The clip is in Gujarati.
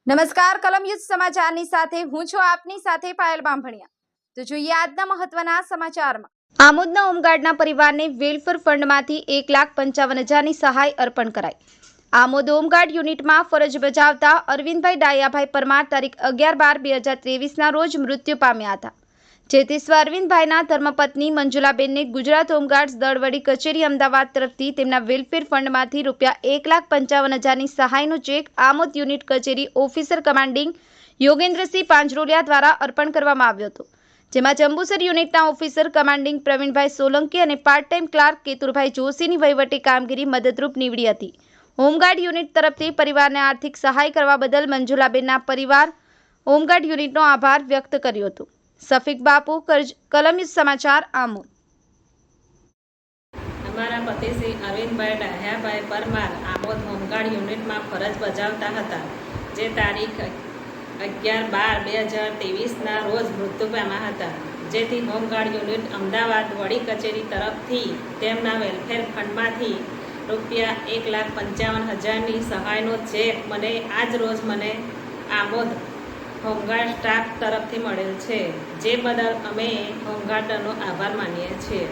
નમસ્કાર કલમ યુદ્ધ સમાચારની સાથે હું છું આપની સાથે પાયલ બામભણિયા। તો જોઈએ આજના મહત્વના સમાચારમાં। આમોદના હોમગાર્ડના પરિવારને વેલફેર ફંડમાંથી 1,55,000ની સહાય અર્પણ કરાઈ। આમોદ હોમગાર્ડ યુનિટમાં ફરજ બજાવતા અરવિંદભાઈ ડાયાભાઈ પરમાર તારીખ 11/12/2023ના રોજ મૃત્યુ પામ્યા હતા। જેથી સ્વ અરવિંદભાઈના ધર્મપત્ની મંજુલાબેનને ગુજરાત હોમગાર્ડ્સ દળ વડી કચેરી અમદાવાદ તરફથી તેમના વેલફેર ફંડમાંથી ₹1,55,000ની સહાયનો ચેક આમોદ યુનિટ કચેરી ઓફિસર કમાન્ડિંગ યોગેન્દ્રસિંહ પાંજરોલિયા દ્વારા અર્પણ કરવામાં આવ્યો હતો। જેમાં જંબુસર યુનિટના ઓફિસર કમાન્ડિંગ પ્રવીણભાઈ સોલંકી અને પાર્ટ ટાઈમ ક્લાર્ક કેતુરભાઈ જોશીની વહીવટી કામગીરી મદદરૂપ નીવડી હતી। હોમગાર્ડ યુનિટ તરફથી પરિવારને આર્થિક સહાય કરવા બદલ મંજુલાબેનના પરિવાર હોમગાર્ડ યુનિટનો આભાર વ્યક્ત કર્યો હતો। સફીક બાપુ, કલમ યુદ્ધ સમાચાર, આમોદ। અમારા પતિ શ્રી અરવિંદભાઈ ડાયાભાઈ પરમાર આમોદ હોમગાર્ડ યુનિટમાં ફરજ બજાવતા હતા, જે તારીખ 11/12/2023ના રોજ મૃત્યુ પામ્યા હતા। જેથી હોમગાર્ડ યુનિટ અમદાવાદ વડી કચેરી તરફથી તેમના વેલફેર ફંડમાંથી ₹1,55,000ની સહાયનો ચેક આજ રોજ મને આમોદ હોમગાર્ડ સ્ટાફ તરફથી મળેલ છે, જે બદલ અમે હોમગાર્ડનો આભાર માનીએ છીએ।